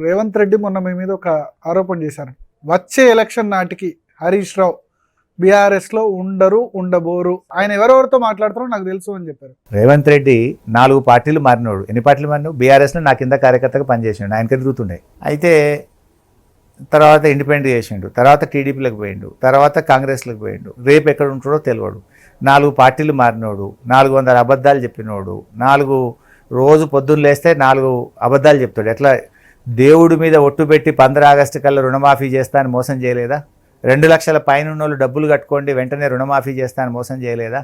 రేవంత్ రెడ్డి మొన్న మీ మీద ఒక ఆరోపణ చేశారు. వచ్చే ఎలక్షన్ నాటికి హరీష్ రావు బీఆర్ఎస్ లో ఉండబోరు, ఆయన ఎవరెవరితో మాట్లాడుతారో నాకు తెలుసు అని చెప్పారు. రేవంత్ రెడ్డి 4 పార్టీలు మారినోడు. ఎన్ని పార్టీలు మారినావు? బీఆర్ఎస్లో నా కింద కార్యకర్తగా పనిచేసిండు, ఆయనకి తిరుగుతుండే. అయితే తర్వాత ఇండిపెండెంట్ చేసిండు, తర్వాత టీడీపీలకు పోయిండు, తర్వాత కాంగ్రెస్లకు పోయిండు. రేపు ఎక్కడ ఉంటాడో తెలియడు. 4 పార్టీలు మారినోడు, 400 అబద్ధాలు చెప్పినోడు, 4 రోజు పొద్దున్న లేస్తే 4 అబద్ధాలు చెప్తాడు. ఎట్లా దేవుడి మీద ఒట్టు పెట్టి 15 ఆగస్టు కల్లా రుణమాఫీ చేస్తా అని మోసం చేయలేదా? 2 లక్షల పైన ఉన్న వాళ్ళు డబ్బులు కట్టుకోండి వెంటనే రుణమాఫీ చేస్తా అని మోసం చేయలేదా?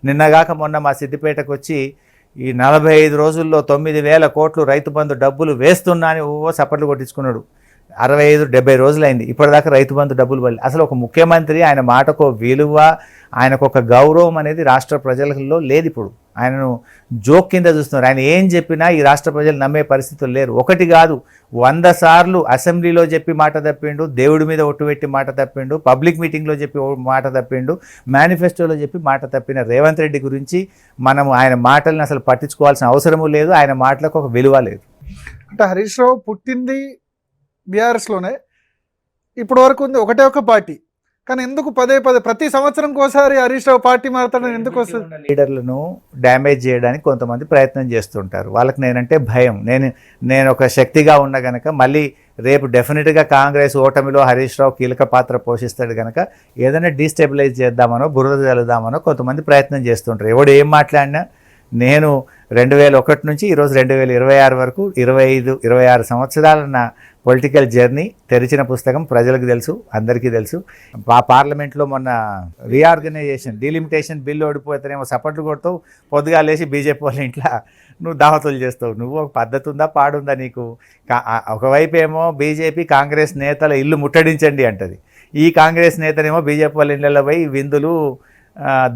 నిన్నగాక మొన్న మా సిద్దిపేటకు వచ్చి ఈ 45 రోజుల్లో 9,000 కోట్లు రైతు బంధు డబ్బులు వేస్తున్నా అని చప్పట్లు కొట్టించుకున్నాడు. 65-70 రోజులైంది, ఇప్పటిదాకా రైతు బంధు డబ్బులు పడలేదు. అసలు ఒక ముఖ్యమంత్రి ఆయన మాటకు విలువ, ఆయనకు ఒక గౌరవం అనేది రాష్ట్ర ప్రజలలో లేదు. ఇప్పుడు ఆయనను జోక్ కింద చూస్తున్నారు. ఆయన ఏం చెప్పినా ఈ రాష్ట్ర ప్రజలు నమ్మే పరిస్థితులు లేరు. ఒకటి కాదు 100 సార్లు అసెంబ్లీలో చెప్పి మాట తప్పిండు, దేవుడి మీద ఒట్టు పెట్టి మాట తప్పిండు, పబ్లిక్ మీటింగ్లో చెప్పి మాట తప్పిండు, మేనిఫెస్టోలో చెప్పి మాట తప్పిన రేవంత్ రెడ్డి గురించి మనం ఆయన మాటలను అసలు పట్టించుకోవాల్సిన అవసరము లేదు. ఆయన మాటలకు ఒక విలువ లేదు. అంటే హరీష్ రావు పుట్టింది బీఆర్ఎస్లోనే, ఇప్పటి వరకు ఉంది ఒకటే ఒక పార్టీ, కానీ ఎందుకు పదే ప్రతి సంవత్సరం కోసారి హరీష్ రావు పార్టీ మారుతాడని ఎందుకు వస్తుంది? లీడర్లను డ్యామేజ్ చేయడానికి కొంతమంది ప్రయత్నం చేస్తుంటారు. వాళ్ళకి నేనంటే భయం. నేను ఒక శక్తిగా ఉన్న గనక మళ్ళీ రేపు డెఫినెట్గా కాంగ్రెస్ ఓటమిలో హరీష్ రావు కీలక పాత్ర పోషిస్తాడు కనుక ఏదైనా డీస్టెబిలైజ్ చేద్దామనో బురద చల్లుదామనో కొంతమంది ప్రయత్నం చేస్తుంటారు. ఎవడు ఏం మాట్లాడినా నేను 2001 నుంచి ఈరోజు 2026 వరకు 25-26 సంవత్సరాల నా పొలిటికల్ జర్నీ తెరిచిన పుస్తకం ప్రజలకు తెలుసు, అందరికీ తెలుసు. పార్లమెంట్లో మొన్న రీఆర్గనైజేషన్ డీలిమిటేషన్ బిల్లు ఓడిపోతేనేమో సపోర్ట్లు కొడతావు, పొద్దుగా లేచి బీజేపీ వాళ్ళ ఇంట్లో నువ్వు దావతులు చేస్తావు. నువ్వు ఒక పద్ధతి ఉందా పాడుందా నీకు? ఒకవైపు ఏమో బీజేపీ కాంగ్రెస్ నేతల ఇల్లు ముట్టడించండి అంటది, ఈ కాంగ్రెస్ నేతనేమో బీజేపీ వాళ్ళ ఇళ్ళలో పోయి విందులు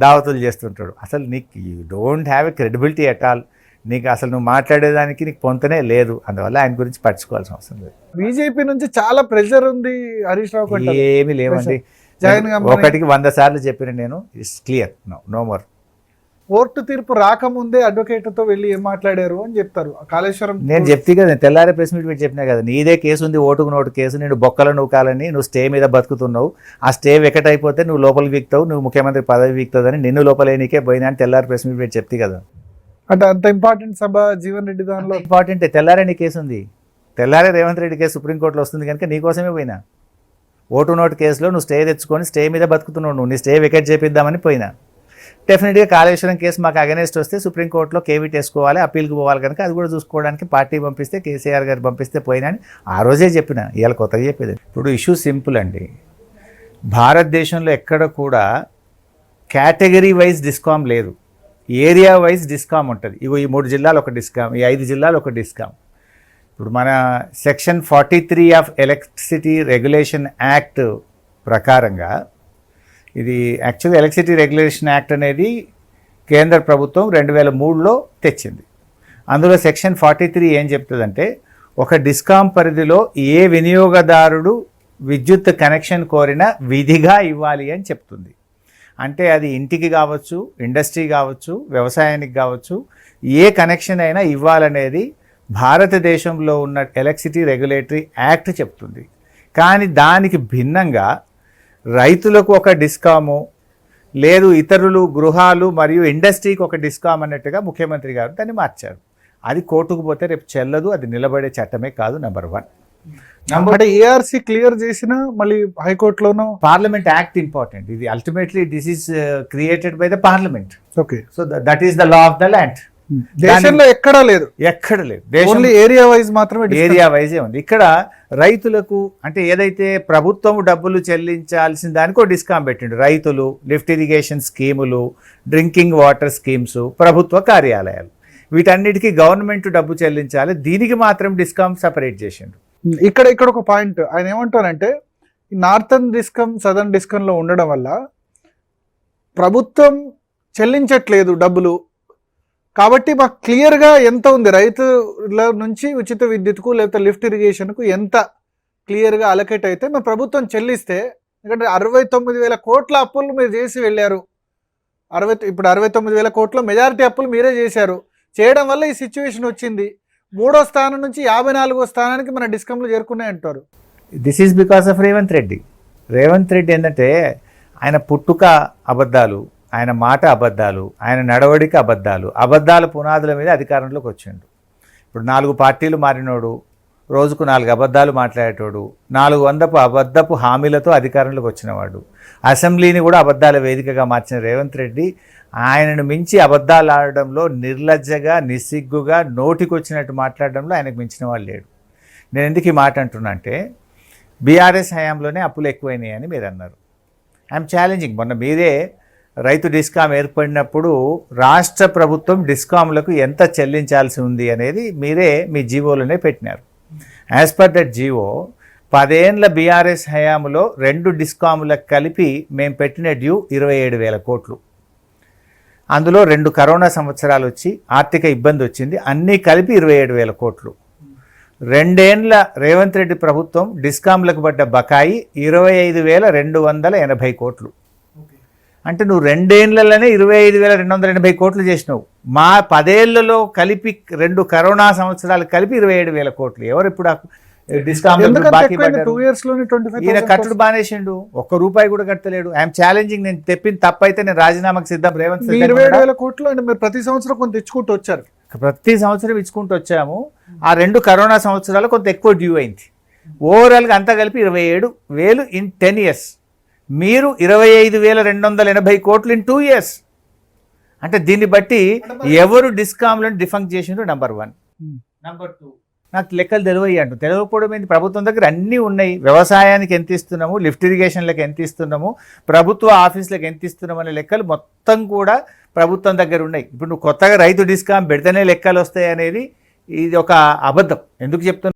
దావతులు చేస్తుంటాడు. అసలు నీకు you don't have a credibility at all. నీకు అసలు నువ్వు మాట్లాడేదానికి నీకు పొంతనే లేదు. అందువల్ల ఆయన గురించి పట్టించుకోవాల్సిన అవసరం లేదు. బీజేపీ నుంచి చాలా ప్రెషర్ ఉంది హరీష్ రావు. ఏమీ లేవండి. ఒకటికి 100 సార్లు చెప్పిన నేను, it's clear, no more. Court తీర్పు రాకముందే అడ్వకేట్తో వెళ్ళి ఏం మాట్లాడారు అని చెప్తారు. కాళేశ్వరం నేను చెప్తే కదా, తెల్లారే ప్రెస్ మీట్ పెట్టి చెప్పినా కదా, నీదే కేసు ఉంది, ఓటుకు నోటు కేసు, నేను బొక్కల నూకాలని నువ్వు స్టే మీద బతుకుతున్నావు, ఆ స్టే వెకట్ అయిపోతే నువ్వు లోపలికి వీక్తావు, నువ్వు ముఖ్యమంత్రి పదవి వీక్తుందని నిన్ను లోపలేనికే పోయినా అని తెల్లారి ప్రెస్ మీట్ పెట్టి చెప్తే కదా. అంటే అంత ఇంపార్టెంట్ సభ జీవన్ రెడ్డి దానిలో ఇంపార్టెంటే. తెల్లారే నీ కేసు ఉంది, తెల్లారే రేవంత్ రెడ్డి కేసు సుప్రీంకోర్టులో వస్తుంది కనుక నీకోసమే పోయినా. ఓటు నోటు కేసులో నువ్వు స్టే తెచ్చుకొని స్టే మీద బతుకుతున్నావు, నువ్వు నీ స్టే వెకెట్ చేపిద్దామని పోయినా. డెఫినెట్గా కాళేశ్వరం కేసు మాకు అగెనెస్ట్ వస్తే సుప్రీంకోర్టులో కేవీట్ వేసుకోవాలి, అప్పీల్కి పోవాలి కనుక అది కూడా చూసుకోవడానికి పార్టీ పంపిస్తే, కేసీఆర్ గారు పంపిస్తే పోయినా అని ఆ రోజే చెప్పిన. ఇవాళ కొత్తగా చెప్పేది. ఇప్పుడు ఇష్యూ సింపుల్ అండి. భారతదేశంలో ఎక్కడ కూడా కేటగిరీ వైజ్ డిస్కామ్ లేదు, ఏరియా వైజ్ డిస్కామ్ ఉంటుంది. ఇగో ఈ 3 జిల్లాలు ఒక డిస్కామ్, ఈ 5 జిల్లాలు ఒక డిస్కామ్. ఇప్పుడు మన section 43 of electricity regulation act ప్రకారంగా, ఇది యాక్చువల్గా ఎలక్ట్రిసిటీ రెగ్యులేషన్ యాక్ట్ అనేది కేంద్ర ప్రభుత్వం 2003లో తెచ్చింది. అందులో సెక్షన్ 43 ఏం చెప్తుందంటే, ఒక డిస్కామ్ పరిధిలో ఏ వినియోగదారుడు విద్యుత్ కనెక్షన్ కోరినా విధిగా ఇవ్వాలి అని చెప్తుంది. అంటే అది ఇంటికి కావచ్చు, ఇండస్ట్రీ కావచ్చు, వ్యవసాయానికి కావచ్చు, ఏ కనెక్షన్ అయినా ఇవ్వాలనేది భారతదేశంలో ఉన్న ఎలక్ట్రిసిటీ రెగ్యులేటరీ యాక్ట్ చెప్తుంది. కానీ దానికి భిన్నంగా రైతులకు ఒక డిస్కాము, లేదు ఇతరులు గృహాలు మరియు ఇండస్ట్రీకి ఒక డిస్కామ్ అన్నట్టుగా ముఖ్యమంత్రి గారు దాన్ని మార్చారు. అది కోర్టుకు పోతే రేపు చెల్లదు, అది నిలబడే చట్టమే కాదు. నెంబర్ 1. అంటే ఏఆర్సీ క్లియర్ చేసిన మళ్ళీ హైకోర్టులోనూ పార్లమెంట్ యాక్ట్ ఇంపార్టెంట్. ఇది ultimately this is created by the parliament. Okay, so that is the law of the land. దేశంలో ఎక్కడ లేదు, ఓన్లీ ఏరియా వైజ్ మాత్రమే, ఏరియా వైజే ఉంది. ఇక్కడ రైతులకు అంటే ఏదైతే ప్రభుత్వం డబ్బులు చెల్లించాల్సిన దానికి డిస్కామ్ పెట్టిండు. రైతులు, లిఫ్ట్ ఇరిగేషన్ స్కీములు, డ్రింకింగ్ వాటర్ స్కీమ్స్, ప్రభుత్వ కార్యాలయాలు, వీటన్నిటికీ గవర్నమెంట్ డబ్బు చెల్లించాలి, దీనికి మాత్రం డిస్కామ్ సపరేట్ చేసిండు. ఇక్కడ ఒక పాయింట్ ఆయన ఏమంటారంటే, నార్థన్ డిస్కమ్ సదర్న్ డిస్కంలో ఉండడం వల్ల ప్రభుత్వం చెల్లించట్లేదు డబ్బులు, కాబట్టి మాకు క్లియర్గా ఎంత ఉంది రైతుల నుంచి ఉచిత విద్యుత్కు లేకపోతే లిఫ్ట్ ఇరిగేషన్కు ఎంత క్లియర్గా అలొకేట్ అయితే మా ప్రభుత్వం చెల్లిస్తే, ఎందుకంటే 69,000 కోట్ల అప్పులు మీరు చేసి వెళ్ళారు. ఇప్పుడు 69,000 కోట్ల మెజారిటీ అప్పులు మీరే చేశారు. చేయడం వల్ల ఈ సిచ్యువేషన్ వచ్చింది. 3వ స్థానం నుంచి 54వ స్థానానికి మన డిస్కంలు చేరుకున్నాయి అంటారు. This is because of Revanth Reddy. Revanth Reddy ఏంటంటే ఆయన పుట్టుక అబద్ధాలు, ఆయన మాట అబద్ధాలు, ఆయన నడవడిక అబద్ధాలు, అబద్ధాల పునాదుల మీద అధికారంలోకి వచ్చిండు. ఇప్పుడు 4 పార్టీలు మారినోడు, రోజుకు 4 అబద్ధాలు మాట్లాడేటోడు, 400 అబద్ధపు హామీలతో అధికారంలోకి వచ్చినవాడు, అసెంబ్లీని కూడా అబద్ధాల వేదికగా మార్చిన రేవంత్ రెడ్డి ఆయనను మించి అబద్ధాలు ఆడడంలో నిర్లజ్జగా, నిస్సిగ్గుగా, నోటికొచ్చినట్టు మాట్లాడడంలో ఆయనకు మించిన వాళ్ళు లేడు. నేను ఎందుకు ఈ మాట అంటున్నా అంటే బీఆర్ఎస్ హయాంలోనే అప్పులు ఎక్కువైనాయి అని మీరు అన్నారు. I'm challenging. మొన్న మీరే రైతు డిస్కాం ఏర్పడినప్పుడు రాష్ట్ర ప్రభుత్వం డిస్కాంలకు ఎంత చెల్లించాల్సి ఉంది అనేది మీరే మీ జీవోలోనే పెట్టినారు. యాజ్ పర్ దట్ జీవో 10 ఏళ్ల బీఆర్ఎస్ హయాంలో 2 డిస్కాములకు కలిపి మేము పెట్టిన డ్యూ 27,000 కోట్లు. అందులో 2 కరోనా సంవత్సరాలు వచ్చి ఆర్థిక ఇబ్బంది వచ్చింది, అన్నీ కలిపి 27,000 కోట్లు. 2 ఏళ్ల రేవంత్ రెడ్డి ప్రభుత్వం డిస్కాంలకు పడ్డ బకాయి 25,280 కోట్లు. అంటే నువ్వు 2 ఏళ్లలోనే 25,280 కోట్లు చేసినావు. మా 10 ఏళ్లలో కలిపి 2 కరోనా సంవత్సరాలు కలిపి 27,000 కోట్లు. ఎవరు ఇప్పుడు బాకీ పడ్డారు? ఈయన కట్టుడు బానేసిండు, ₹1 కూడా కట్టలేడు. I'm challenging. నేను తెప్పిన తప్పైతే నేను రాజీనామాకు సిద్ధం. రేవంత్ 27,000 కోట్లు అంటే మీరు ప్రతి సంవత్సరం కొంత తెచ్చుకుంటూ వచ్చారు. ప్రతి సంవత్సరం ఇచ్చుకుంటూ వచ్చాము. ఆ 2 కరోనా సంవత్సరాలు కొంత ఎక్కువ డ్యూ అయింది. ఓవరాల్గా అంతా కలిపి 27,000 ఇన్ 10 years. మీరు 25,280 కోట్లు ఇన్ 2 years. అంటే దీన్ని బట్టి ఎవరు డిస్కామ్లను డిఫంక్ చేసిండ్రు నంబర్ 1. నంబర్ 2 నాకు లెక్కలు తెలివయ్యి అంటూ తెలియకపోవడం ఏంటి? ప్రభుత్వం దగ్గర అన్నీ ఉన్నాయి. వ్యవసాయానికి ఎంత ఇస్తున్నాము, లిఫ్ట్ ఇరిగేషన్లకు ఎంత ఇస్తున్నాము, ప్రభుత్వ ఆఫీసులకు ఎంత ఇస్తున్నాము అనే లెక్కలు మొత్తం కూడా ప్రభుత్వం దగ్గర ఉన్నాయి. ఇప్పుడు నువ్వు కొత్తగా రైతు డిస్కామ్ పెడితేనే లెక్కలు వస్తాయి అనేది ఇది ఒక అబద్ధం. ఎందుకు చెప్తున్నా?